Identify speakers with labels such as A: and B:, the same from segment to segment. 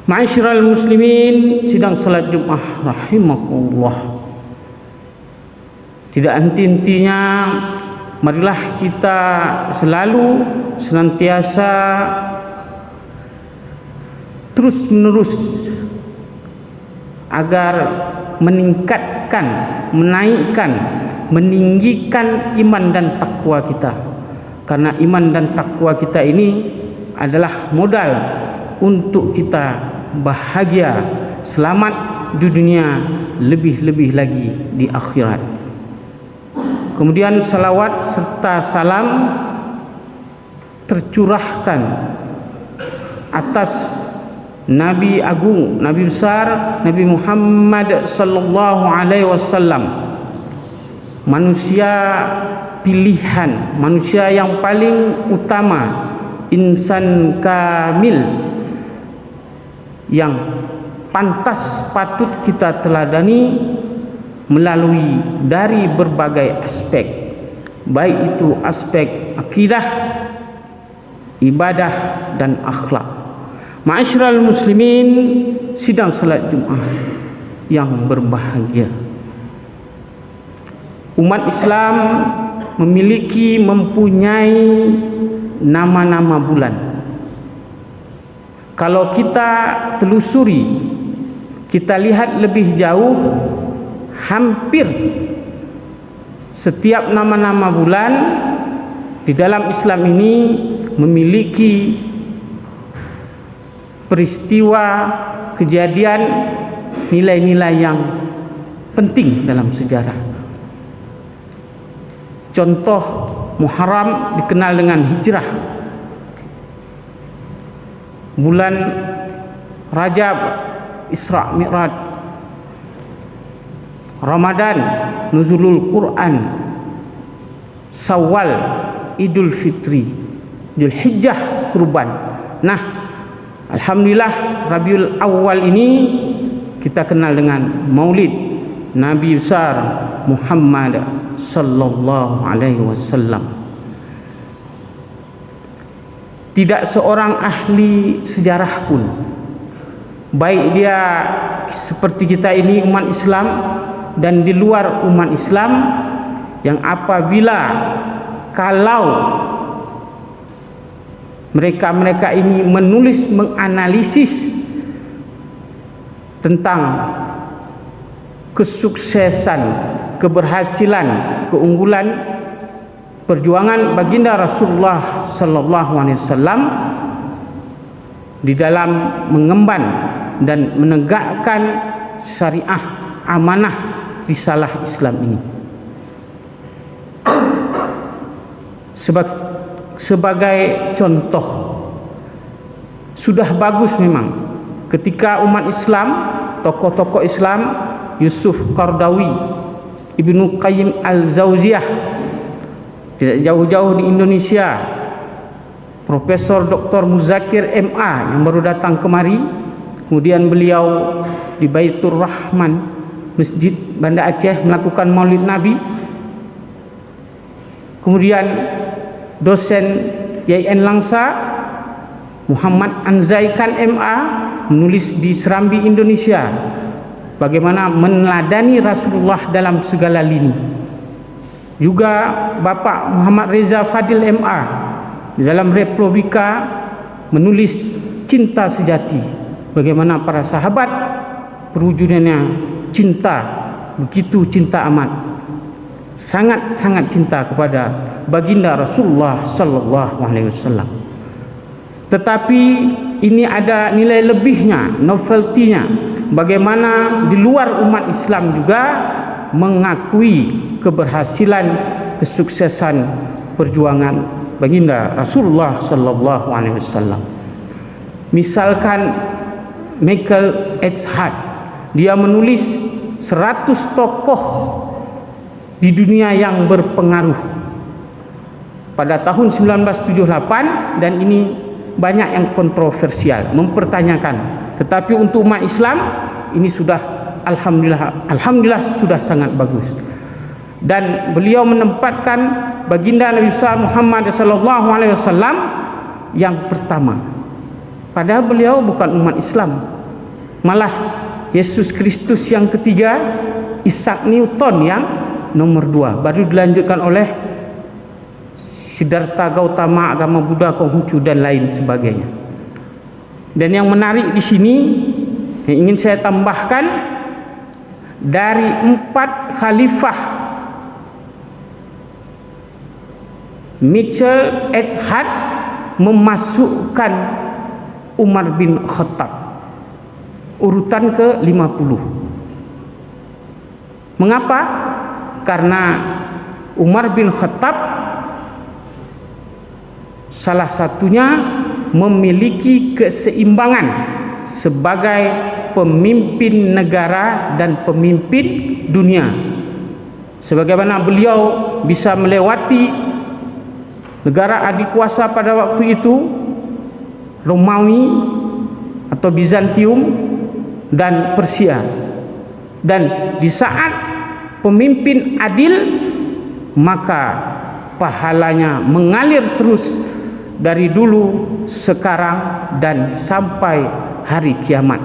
A: Ma'asyiral muslimin, sidang salat Jumat rahimakumullah. Tidak henti-hentinya marilah kita selalu senantiasa terus menerus agar meningkatkan, menaikkan, meninggikan iman dan takwa kita. Karena iman dan takwa kita ini adalah modal untuk kita bahagia, selamat di dunia, lebih-lebih lagi di akhirat. Kemudian salawat serta salam tercurahkan atas Nabi Agung, Nabi besar, Nabi Muhammad sallallahu alaihi wasallam, manusia pilihan, manusia yang paling utama, insan kamil yang pantas patut kita teladani melalui dari berbagai aspek, baik itu aspek akidah, ibadah dan akhlak. Ma'asyiral muslimin, sidang salat Jumat yang berbahagia. Umat Islam mempunyai nama-nama bulan. Kalau kita telusuri, kita lihat lebih jauh, hampir setiap nama-nama bulan di dalam Islam ini memiliki peristiwa, kejadian, nilai-nilai yang penting dalam sejarah. Contoh, Muharram dikenal dengan hijrah, bulan Rajab Isra Mi'raj, Ramadan nuzulul Quran, Syawal Idul Fitri, Dzulhijjah kurban. Nah, alhamdulillah Rabiul Awal ini kita kenal dengan Maulid Nabi besar Muhammad sallallahu alaihi wasallam. Tidak seorang ahli sejarah pun, baik dia seperti kita ini umat Islam dan di luar umat Islam, yang apabila kalau mereka ini menulis, menganalisis tentang kesuksesan, keberhasilan, keunggulan perjuangan baginda Rasulullah sallallahu alaihi wasallam di dalam mengemban dan menegakkan syariah, amanah risalah Islam ini. Sebagai contoh, sudah bagus memang ketika umat Islam, tokoh-tokoh Islam, Yusuf Qaradawi, Ibnu Qayyim Al-Jauziyah, tidak jauh-jauh di Indonesia, Profesor Dr. Muzakir MA yang baru datang kemari, kemudian beliau di Baitur Rahman, Masjid Banda Aceh, melakukan Maulid Nabi. Kemudian dosen YIN Langsa Muhammad Anzaikan MA menulis di Serambi Indonesia bagaimana meneladani Rasulullah dalam segala lini. Juga Bapak Muhammad Reza Fadil MA di dalam Republika menulis cinta sejati, bagaimana para sahabat perwujudannya cinta, begitu cinta amat, sangat-sangat cinta kepada baginda Rasulullah sallallahu alaihi wasallam. Tetapi ini ada nilai lebihnya, novelty-nya, bagaimana di luar umat Islam juga mengakui keberhasilan, kesuksesan perjuangan baginda Rasulullah sallallahu alaihi wasallam. Misalkan Michael H. Hart, dia menulis 100 tokoh di dunia yang berpengaruh pada tahun 1978, dan ini banyak yang kontroversial, mempertanyakan. Tetapi untuk umat Islam ini sudah alhamdulillah sudah sangat bagus. dan beliau menempatkan baginda Nabi besar Muhammad sallallahu alaihi wasallam yang pertama. Padahal beliau bukan umat Islam. Malah Yesus Kristus yang ketiga, Isaac Newton yang nomor 2, baru dilanjutkan oleh Siddhartha Gautama agama Buddha, Konghucu dan lain sebagainya. Dan yang menarik di sini yang ingin saya tambahkan, dari 4 khalifah Mitchell Edhard memasukkan Umar bin Khattab urutan ke-50. Mengapa? Karena Umar bin Khattab salah satunya memiliki keseimbangan sebagai pemimpin negara dan pemimpin dunia. Sebagaimana beliau bisa melewati negara adikuasa pada waktu itu, Romawi atau Bizantium dan Persia, dan di saat pemimpin adil, maka pahalanya mengalir terus dari dulu, sekarang, dan sampai hari kiamat.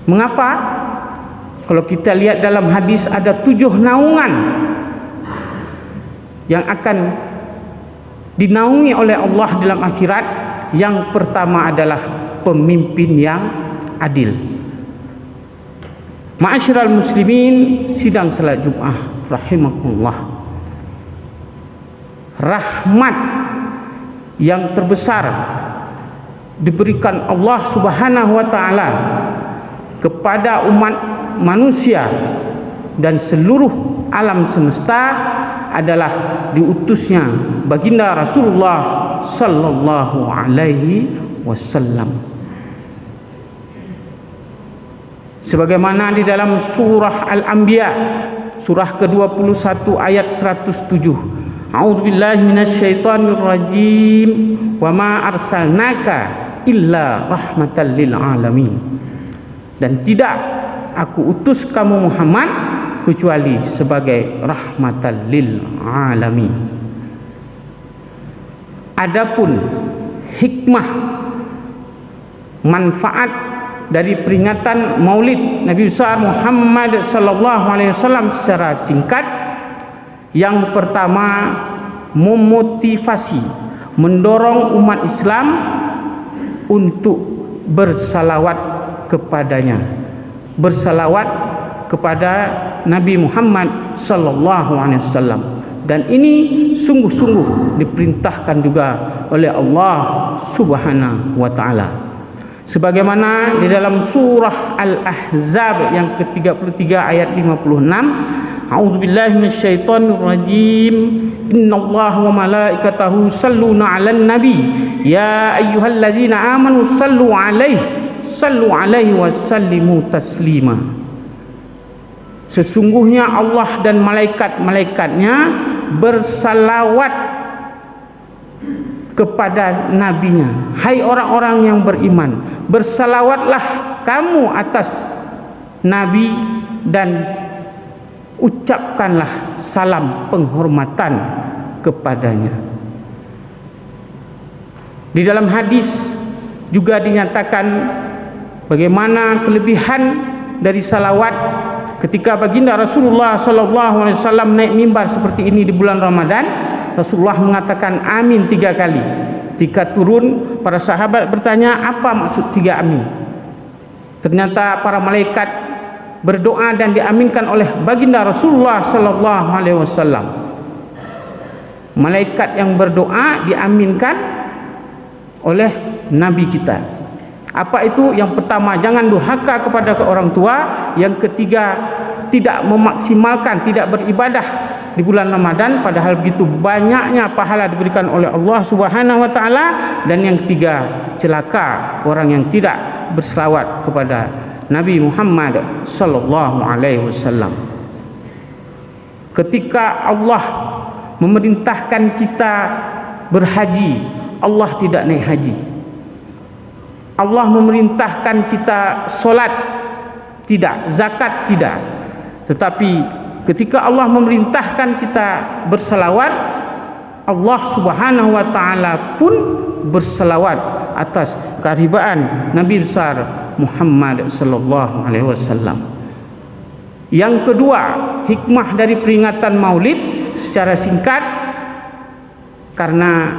A: Mengapa? Kalau kita lihat dalam hadis ada 7 naungan yang akan dinaungi oleh Allah dalam akhirat. Yang pertama adalah pemimpin yang adil. Ma'asyiral muslimin, sidang salat Jumat rahimakumullah, rahmat yang terbesar diberikan Allah Subhanahu wa taala kepada umat manusia dan seluruh alam semesta adalah diutusnya baginda Rasulullah sallallahu alaihi wasallam. Sebagaimana di dalam surah Al-Anbiya surah ke-21 ayat 107, A'udzubillahi minasyaitonir rajim, wa ma arsalnaka illa rahmatan lil alamin. Dan tidak aku utus kamu Muhammad kecuali sebagai rahmatan lil alamin. Adapun hikmah manfaat dari peringatan Maulid Nabi besar Muhammad sallallahu alaihi wasallam secara singkat, yang pertama memotivasi, mendorong umat Islam untuk bersalawat kepadanya, bersalawat kepada Nabi Muhammad sallallahu alaihi wasallam. Dan ini sungguh-sungguh diperintahkan juga oleh Allah Subhanahu wa taala. Sebagaimana di dalam surah Al-Ahzab yang ke-33 ayat 56, A'udzubillahi minasyaitonir rajim, innallaha wa malaikatahu yusholluna 'alan nabi ya ayyuhallazina amanu sallu 'alaihi wa sallimu taslima. Sesungguhnya Allah dan malaikat-malaikatnya bersalawat kepada nabinya. Hai orang-orang yang beriman, bersalawatlah kamu atas nabi dan ucapkanlah salam penghormatan kepadanya. Di dalam hadis juga dinyatakan bagaimana kelebihan dari salawat ketika baginda Rasulullah sallallahu alaihi wasallam naik mimbar seperti ini di bulan Ramadan. Rasulullah mengatakan amin 3 kali. Ketika turun, para sahabat bertanya, apa maksud 3 amin? Ternyata para malaikat berdoa dan diaminkan oleh baginda Rasulullah sallallahu alaihi wasallam. Malaikat yang berdoa diaminkan oleh nabi kita. Apa itu? Yang pertama, jangan durhaka kepada orang tua. Yang ketiga, tidak memaksimalkan, tidak beribadah di bulan Ramadan padahal begitu banyaknya pahala diberikan oleh Allah Subhanahu wa taala. Dan yang ketiga, celaka orang yang tidak berselawat kepada Nabi Muhammad sallallahu alaihi wasallam. Ketika Allah memerintahkan kita berhaji, Allah tidak naik haji. Allah memerintahkan kita solat, tidak, zakat tidak. Tetapi ketika Allah memerintahkan kita bersalawat, Allah Subhanahu wa taala pun bersalawat atas keharibaan Nabi besar Muhammad sallallahu alaihi wasallam. Yang kedua, hikmah dari peringatan Maulid secara singkat, karena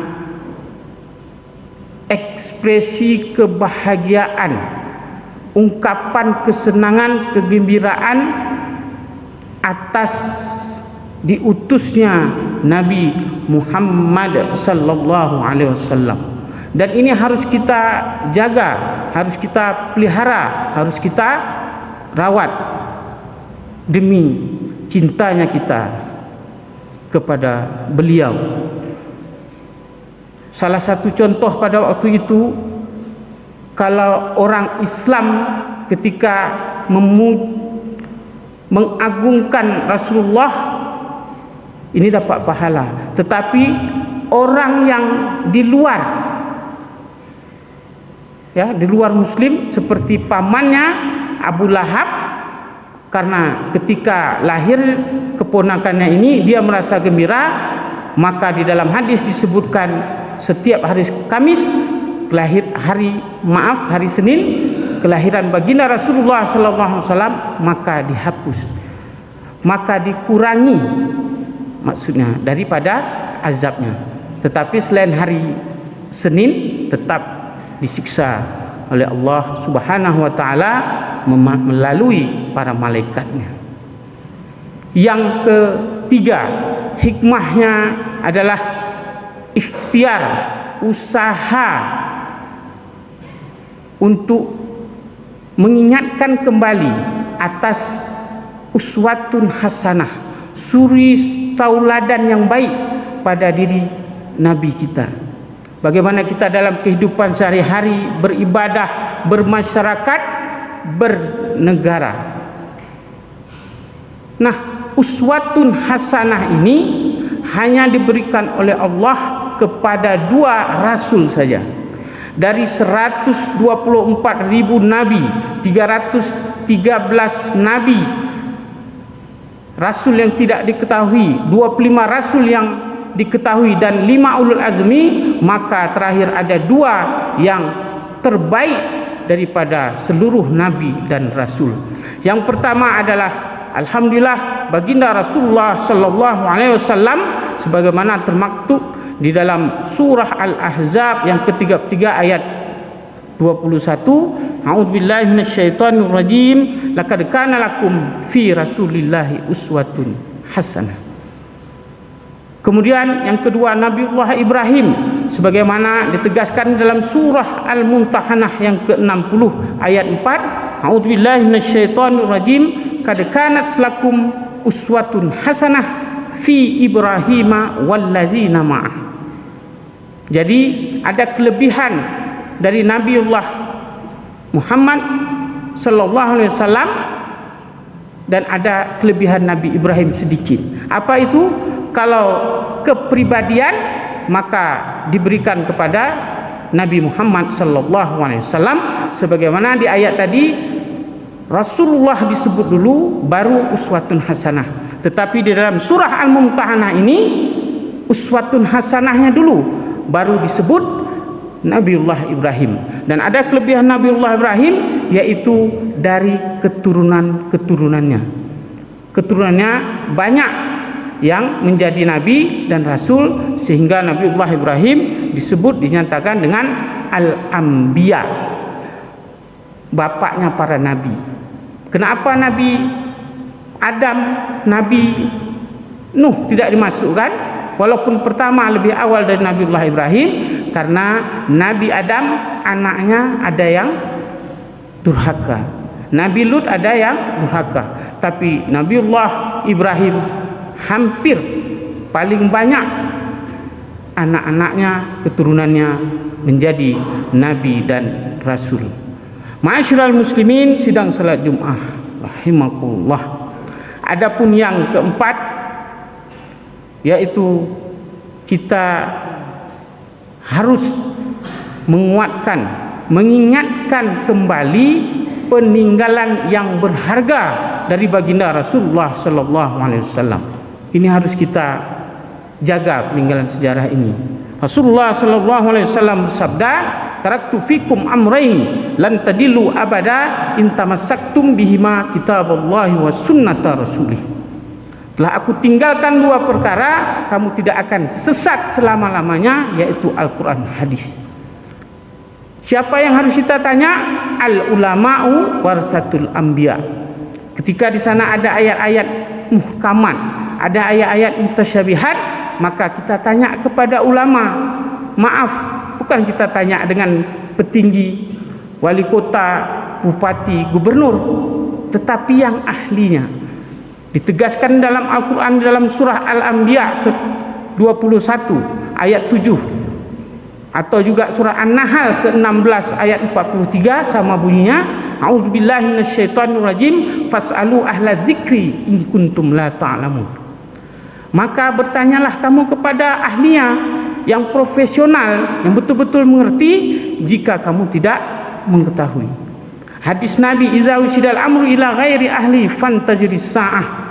A: ekspresi kebahagiaan, ungkapan kesenangan, kegembiraan atas diutusnya Nabi Muhammad sallallahu alaihi wasallam. Dan ini harus kita jaga, harus kita pelihara, harus kita rawat demi cintanya kita kepada beliau. Salah satu contoh pada waktu itu, kalau orang Islam ketika mengagungkan Rasulullah, ini dapat pahala. Tetapi orang yang di luar, ya, di luar Muslim, seperti pamannya Abu Lahab, karena ketika lahir keponakannya ini dia merasa gembira, maka di dalam hadis disebutkan setiap hari Kamis hari Senin kelahiran baginda Rasulullah sallallahu alaihi wasallam, maka dihapus, maka dikurangi, maksudnya daripada azabnya. Tetapi selain hari Senin tetap disiksa oleh Allah Subhanahu wa taala melalui para malaikatnya. Yang ketiga, hikmahnya adalah ikhtiar, usaha untuk mengingatkan kembali atas uswatun hasanah, suri tauladan yang baik pada diri Nabi kita. Bagaimana kita dalam kehidupan sehari-hari beribadah, bermasyarakat, bernegara. Nah, uswatun hasanah ini hanya diberikan oleh Allah kepada 2 rasul saja. Dari 124.000 nabi, 313 nabi, rasul yang tidak diketahui, 25 rasul yang diketahui, dan 5 ulul azmi, maka terakhir ada 2 yang terbaik daripada seluruh nabi dan rasul. Yang pertama adalah alhamdulillah baginda Rasulullah sallallahu alaihi wasallam, sebagaimana termaktub di dalam surah Al-Ahzab yang ke-33 ayat 21, a'udzubillahi minasyaitonir rajim, laqad kana lakum fi rasulillahi uswatun hasanah. Kemudian yang kedua, Nabiullah Ibrahim, sebagaimana ditegaskan dalam surah Al-Mumtahanah yang ke-60 ayat 4, a'udzubillahi minasyaitonir rajim, qad kanat lakum uswatun hasanah fi Ibrahim wallazina ma'ah. Jadi ada kelebihan dari Nabiullah Muhammad sallallahu alaihi wasallam dan ada kelebihan Nabi Ibrahim sedikit. Apa itu? Kalau kepribadian maka diberikan kepada Nabi Muhammad sallallahu alaihi wasallam, sebagaimana di ayat tadi Rasulullah disebut dulu baru uswatun hasanah. Tetapi di dalam surah Al-Mumtahanah ini uswatun hasanahnya dulu, baru disebut Nabiullah Ibrahim. Dan ada kelebihan Nabiullah Ibrahim, yaitu dari keturunannya. Keturunannya banyak yang menjadi nabi dan rasul, sehingga Nabiullah Ibrahim dinyatakan dengan Al-Anbiya, bapaknya para nabi. Kenapa Nabi Adam, Nabi Nuh tidak dimasukkan, walaupun pertama lebih awal dari Nabiullah Ibrahim? Karena Nabi Adam anaknya ada yang durhaka, Nabi Lut ada yang durhaka, tapi Nabiullah Ibrahim hampir paling banyak anak-anaknya, keturunannya menjadi nabi dan rasul. Ma'asyiral muslimin sidang salat Jumat rahimakumullah. Adapun yang keempat, yaitu kita harus mengingatkan kembali peninggalan yang berharga dari baginda Rasulullah sallallahu alaihi wasallam. Ini harus kita jaga peninggalan sejarah ini. Rasulullah sallallahu alaihi wasallam bersabda, "Taraktu fikum amrayn lan tadillu abada in tamassaktum bihima kitaballahi wa sunnata rasulih." Telah aku tinggalkan dua perkara, kamu tidak akan sesat selama-lamanya, yaitu Al-Quran, hadis. Siapa yang harus kita tanya? Al-ulama'u warasatul anbiya. Ketika di sana ada ayat-ayat muhkamat, ada ayat-ayat mutasyabihat, maka kita tanya kepada ulama. Maaf, bukan kita tanya dengan petinggi, wali kota, bupati, gubernur, tetapi yang ahlinya. Ditegaskan dalam Al-Quran dalam surah Al-Anbiya ke-21 ayat 7, atau juga surah An-Nahl ke-16 ayat 43, sama bunyinya, a'udzubillahi minasyaitonirrajim, fas'alu ahla dzikri in kuntum la ta'lamun. Maka bertanyalah kamu kepada ahlinya yang profesional, yang betul-betul mengerti, jika kamu tidak mengetahui. Hadis Nabi, idza usidal amru ila ghairi ahli fantajris sa'ah.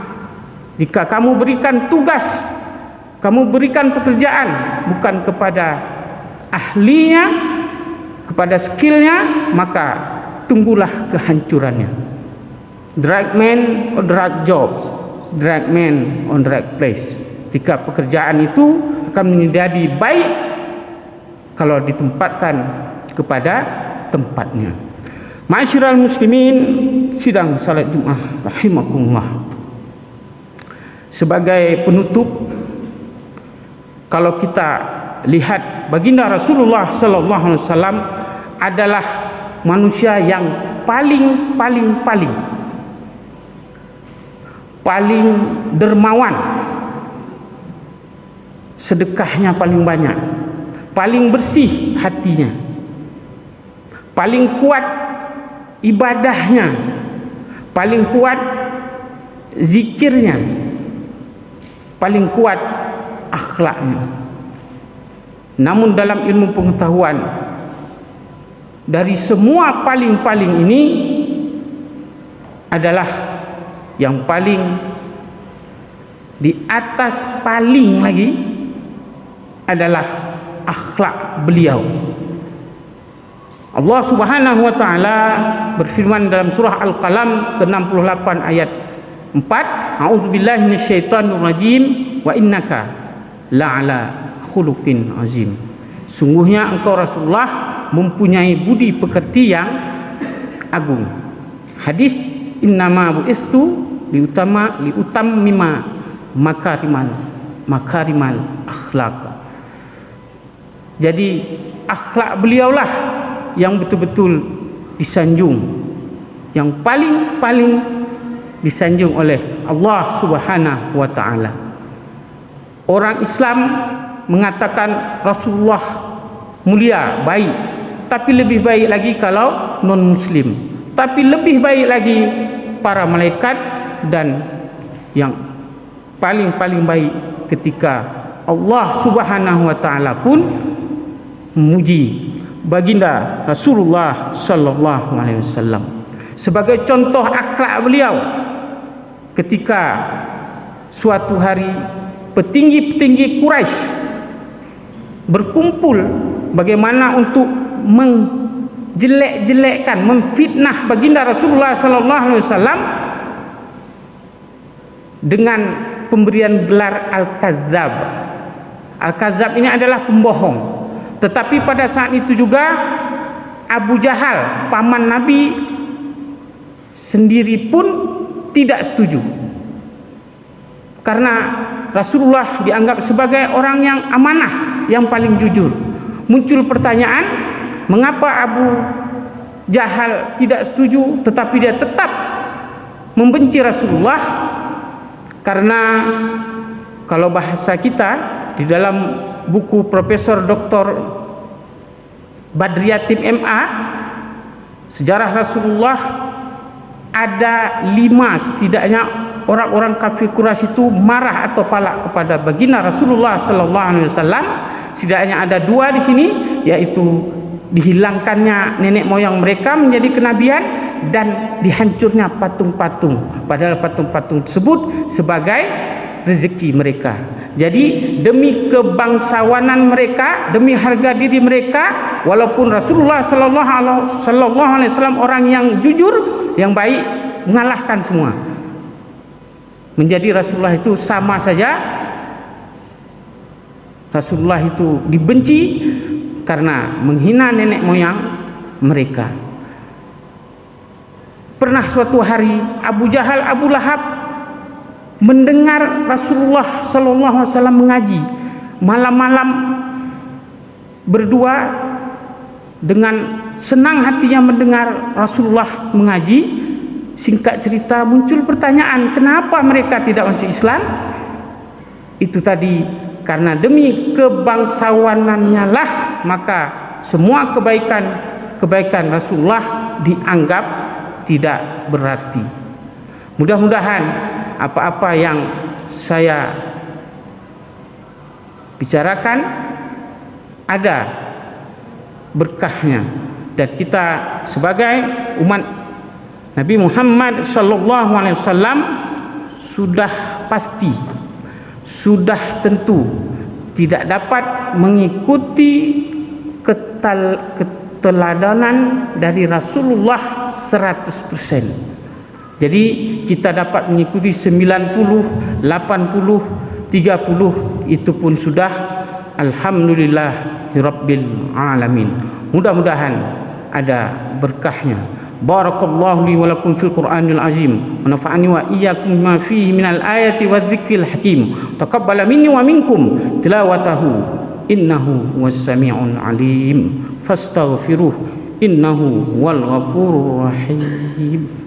A: Jika kamu berikan tugas, kamu berikan pekerjaan bukan kepada ahlinya, kepada skillnya, maka tunggulah kehancurannya. Drag man on drag job, drag man on drag place. Jika pekerjaan itu akan menjadi baik kalau ditempatkan kepada tempatnya. Ma'asyiral muslimin, sidang salat Jumat rahimakumullah. Sebagai penutup, kalau kita lihat baginda Rasulullah sallallahu alaihi wasallam adalah manusia yang paling dermawan, sedekahnya paling banyak, paling bersih hatinya, paling kuat ibadahnya, paling kuat zikirnya, paling kuat akhlaknya. Namun dalam ilmu pengetahuan, dari semua paling ini adalah yang paling di atas paling lagi adalah akhlak beliau. Allah Subhanahu wa taala berfirman dalam surah Al-Qalam ke-68 ayat 4, a'udzubillahi minasyaitonir rajim, wa innaka la'ala khuluqin azim. Sungguhnya engkau Rasulullah mempunyai budi pekerti yang agung. Hadis, innama bu'istu liutammima makarimal akhlaq. Jadi akhlak beliaulah yang betul-betul disanjung, yang paling disanjung oleh Allah Subhanahu wa taala. Orang Islam mengatakan Rasulullah mulia, baik, tapi lebih baik lagi kalau non muslim, tapi lebih baik lagi para malaikat, dan yang paling baik ketika Allah Subhanahu wa taala pun memuji baginda Rasulullah sallallahu alaihi wasallam. Sebagai contoh akhlak beliau, ketika suatu hari petinggi-petinggi Quraisy berkumpul bagaimana untuk menjelek-jelekkan, memfitnah baginda Rasulullah sallallahu alaihi wasallam dengan pemberian gelar Al-Kadzab. Al-Kadzab ini adalah pembohong. Tetapi pada saat itu juga Abu Jahal, paman Nabi sendiri pun tidak setuju, karena Rasulullah dianggap sebagai orang yang amanah, yang paling jujur. Muncul pertanyaan, mengapa Abu Jahal tidak setuju tetapi dia tetap membenci Rasulullah? Karena kalau bahasa kita di dalam buku Profesor Dr. Badriatin MA, sejarah Rasulullah, ada 5 setidaknya orang-orang kafir Quraisy itu marah atau palak kepada baginda Rasulullah sallallahu alaihi wasallam. Setidaknya ada 2 di sini, yaitu dihilangkannya nenek moyang mereka menjadi kenabian, dan dihancurnya patung-patung, padahal patung-patung tersebut sebagai rezeki mereka. Jadi demi kebangsawanan mereka, demi harga diri mereka, walaupun Rasulullah sallallahu alaihi wasallam orang yang jujur, yang baik, mengalahkan semua. Menjadi Rasulullah itu sama saja Rasulullah itu dibenci karena menghina nenek moyang mereka. Pernah suatu hari Abu Jahal, Abu Lahab mendengar Rasulullah sallallahu alaihi wasallam mengaji malam-malam, berdua dengan senang hatinya mendengar Rasulullah mengaji. Singkat cerita, muncul pertanyaan, kenapa mereka tidak masuk Islam? Itu tadi, karena demi kebangsawanannya lah maka semua kebaikan Rasulullah dianggap tidak berarti. Mudah-mudahan apa-apa yang saya bicarakan ada berkahnya, dan kita sebagai umat Nabi Muhammad sallallahu alaihi wasallam sudah pasti, sudah tentu tidak dapat mengikuti keteladanan dari Rasulullah 100%. Jadi kita dapat mengikuti 90, 80, 30, itu pun sudah alhamdulillahirabbil alamin. Mudah-mudahan ada berkahnya. Barakallahu li wa lakum fil Qur'anil azim wa nafa'ani wa iyyakum ma fihi minal ayati wadh-dhikril hakim. Taqabbala minni wa minkum tilawatahu innahu was sami'un alim. Fastaghfiruh innahu wal ghafurur rahim.